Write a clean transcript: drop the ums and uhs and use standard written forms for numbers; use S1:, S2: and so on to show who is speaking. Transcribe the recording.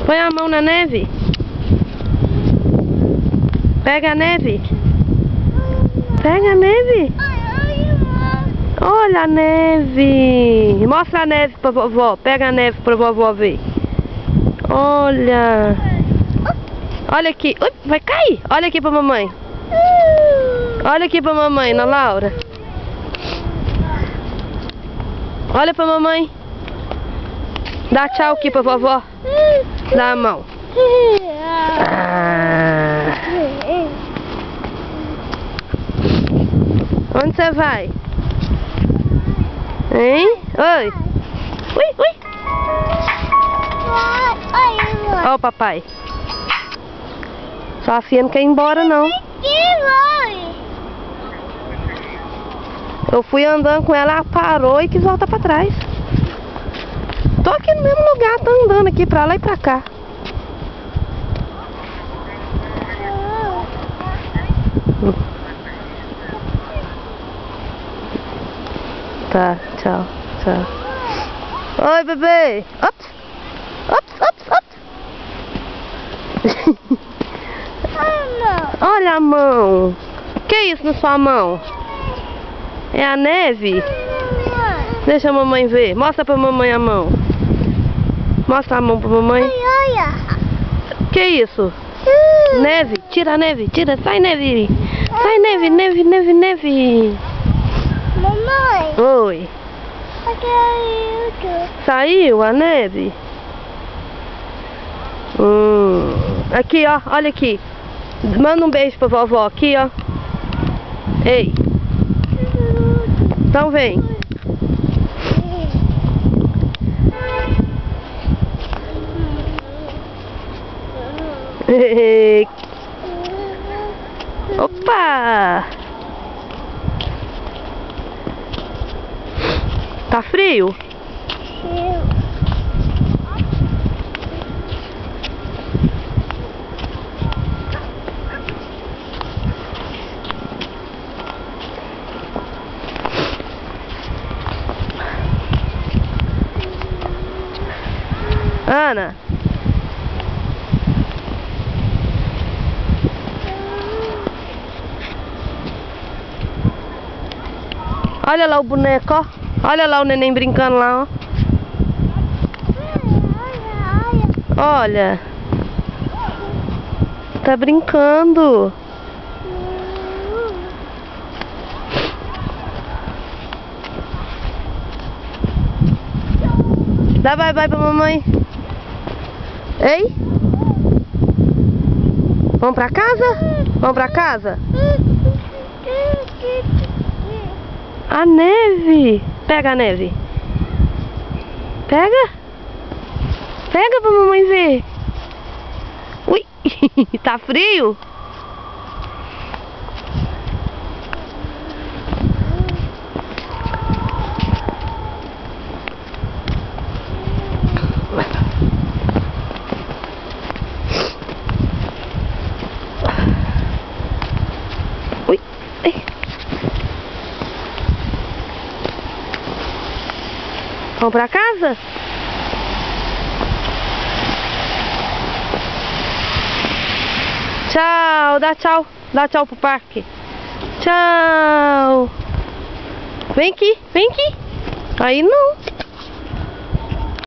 S1: Põe a mão na neve. Pega a neve. Pega a neve. Olha a neve. Mostra a neve pra vovó. Pega a neve pra vovó ver. Olha. Olha aqui. Ui, vai cair. Olha aqui pra mamãe. Olha aqui pra mamãe, Ana Laura. Olha pra mamãe. Dá tchau aqui pra vovó. Dá a mão. Onde você vai? Hein? Oi. Ui, ui. Ó o papai. Só a Fia não quer ir embora não. Eu fui andando com ela, ela parou e quis voltar pra trás. Tô aqui no mesmo lugar, tô andando aqui pra lá e pra cá. Tá, tchau, tchau. Oi, bebê. Ops, ops, ops, ops. Olha a mão. Que é isso na sua mão? É a neve? Deixa a mamãe ver. Mostra pra mamãe a mão. Mostra a mão pra mamãe.
S2: Olha.
S1: Que é isso? Neve. Tira a neve. Tira. Sai, neve. Sai, neve, neve, neve, neve.
S2: Mamãe.
S1: Oi. Saiu a neve? Aqui, ó. Olha aqui. Manda um beijo pra vovó aqui, ó. Ei. Então vem. Opa! Tá frio? Ana. Olha lá o boneco, ó. Olha lá o neném brincando lá, ó. Olha. Tá brincando. Dá bye bye pra mamãe. Ei? Vamos pra casa? Vamos pra casa? A neve. Pega a neve. Pega. Pega pra mamãe ver. Ui. Tá frio? Ui. Vamos pra casa? Tchau, dá tchau. Dá tchau pro parque. Tchau. Vem aqui, vem aqui. Aí não.